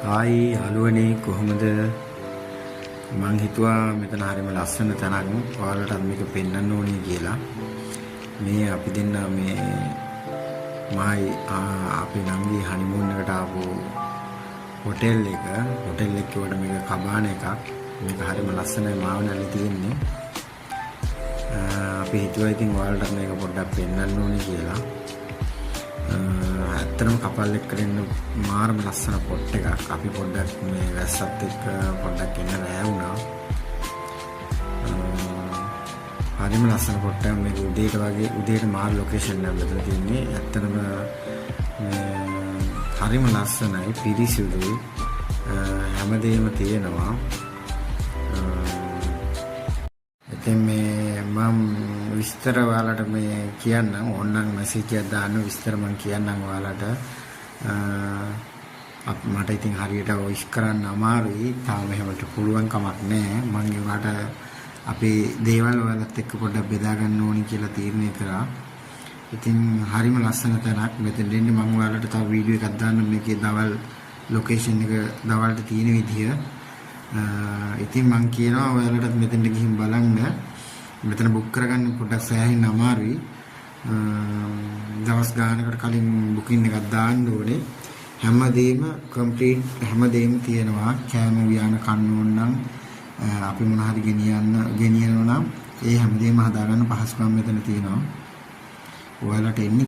ආයි යාළුවනේ කොහොමද මං හිතුවා මෙතන හරියම ලස්සන තැනක් ඔයාලටත් මේක පෙන්වන්න ඕනේ කියලා මේ අපි දෙන්න මේ මයි අපේ නංගි හනිමූන් එකට ආපු හොටෙල් එක වල මේක කබාන එකක් මේක හරියම ලස්සනයි මාවනල්ලේ තියෙන්නේ අපි හිතුවා ඉතින් ඔයාලට මේක පොඩ්ඩක් පෙන්වන්න ඕනේ කියලා ඇත්තටම කපල් එක්ක ඉන්න මාරම ලස්සන පොට් එකක් අපි පොඩ්ඩක් මේ වැස්සත් එක්ක පොඩ්ඩක් එන්න රෑ වුණා. හරිම ලස්සන පොට් එකක් මේක උදේට මාර ලොකේෂන් එකක් මෙතන තියෙන්නේ. ඇත්තටම මේ හරිම ලස්සනයි පිරිසිදුයි හැමදේම තියෙනවා. ඉතින් මේ මම විස්තර ඔයාලට මේ කියන්නම් ඕනනම් මැසේජ් එකක් දාන්න විස්තර මම කියන්නම් ඔයාලට මට ඉතින් හරියට වොයිස් කරන්න අමාරුයි තාම එහෙමට පුළුවන් කමක් නැහැ මම ඒකට අපේ දේවල් ඔයාලත් එක්ක පොඩ්ඩක් බෙදා ගන්න ඕනි කියලා තීරණය කරා ඉතින් හරිම ලස්සන තැනක් මෙතන දෙන්නේ මම ඔයාලට තව වීඩියෝ එකක් දාන්න මේකේ දවල් ලොකේෂන් එක දවල්ට තියෙන විදිය ඉතින් මම කියනවා ඔයාලටත් මෙතෙන්ට ගිහින් බලන්න මෙතන බුක් කරගන්න පොඩ්ඩක් සෑහෙන්න අමාරුයි දවස් ගානකට කලින් බුකින් එකක් දාන්න ඕනේ හැමදේම කම්ප්ලීට් හැමදේම තියෙනවා කෑම වියන කන්න ඕන නම් අපි මොන හරි ගෙනියනවා නම් ඒ හැමදේම හදාගන්න පහසුකම් මෙතන තියෙනවා ඔයාලට එන්නේ